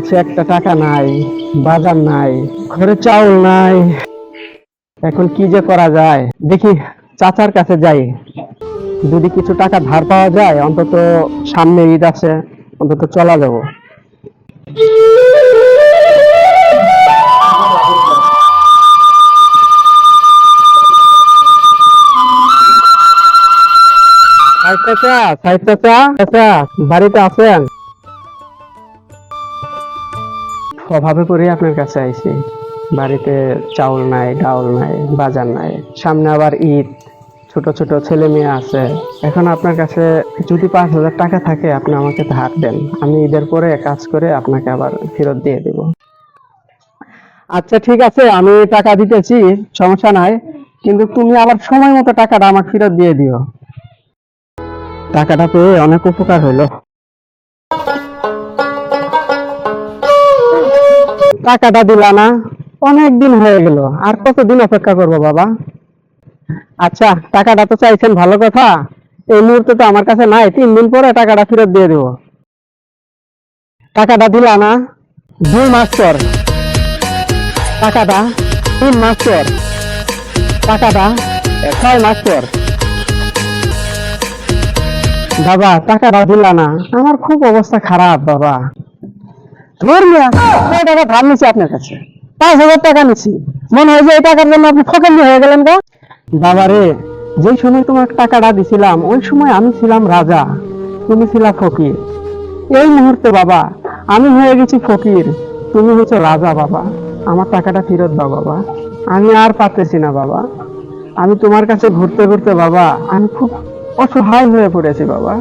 কাছে একটা টাকা নাই, বাজার নাই, ঘরে চাউল নাই। এখন কি যে করা যায়, দেখি চাচার কাছে যাই। যদি কিছু টাকা ধার পাওয়া যায়, অন্তত সামনে ঈদ আছে, অন্তত চলা যাব। সাহেব চাচা, সাহেব চাচা, চাচা বাড়িতে আছেন? অভাবে পড়ে আপনার কাছে আইছি। বাড়িতে চাউল নাই, ডাউল নাই, বাজার নাই, সামনে আবার ঈদ, ছোট ছোট ছেলে মেয়ে আছে। এখন আপনার কাছে যদি 5,000 টাকা থাকে, আপনি আমাকে ধার দেন, আমি ঈদের পরে কাজ করে আপনাকে আবার ফেরত দিয়ে দেব। আচ্ছা ঠিক আছে, আমি টাকা দিতেছি, সমস্যা নাই। কিন্তু তুমি আবার সময় মতো টাকাটা আমাকে ফেরত দিয়ে দিও। টাকাটা পেয়ে অনেক উপকার হলো। টাকাটা দিলা না, অনেক দিন হয়ে গেল, আর কতদিন অপেক্ষা করবো বাবা? আচ্ছা, টাকাটা তো চাইছেন, ভালো কথা। এই মুহূর্তে তো আমার কাছে নাই, 3 দিন পরে টাকাটা ফেরত দিয়ে দেবো। টাকাটা দিলা না? 2 মাস পর টাকাটা, 3 মাস পর টাকাটা, 6 মাস পর। বাবা টাকাটা দিলা না, আমার খুব অবস্থা খারাপ বাবা। ধর্মিয়া, কয় টাকা ধার নিছি আপনার কাছে? 5,000 টাকা নিছি। মনে হয় যে এই টাকার জন্য আপনি ফকির হয়ে গেলেন গা। বাবা রে, যে সময় তোমার টাকাটা দিছিলাম, ওই সময় আমি ছিলাম রাজা, তুমি ছিলা ফকির। এই মুহূর্তে বাবা আমি হয়ে গেছি ফকির, তুমি হচ্ছে রাজা বাবা। আমার টাকাটা ফেরত দাও বাবা, আমি আর পারতেছি না বাবা। আমি তোমার কাছে ঘুরতে ঘুরতে বাবা, আমি খুব অসহায় হয়ে পড়েছি বাবা।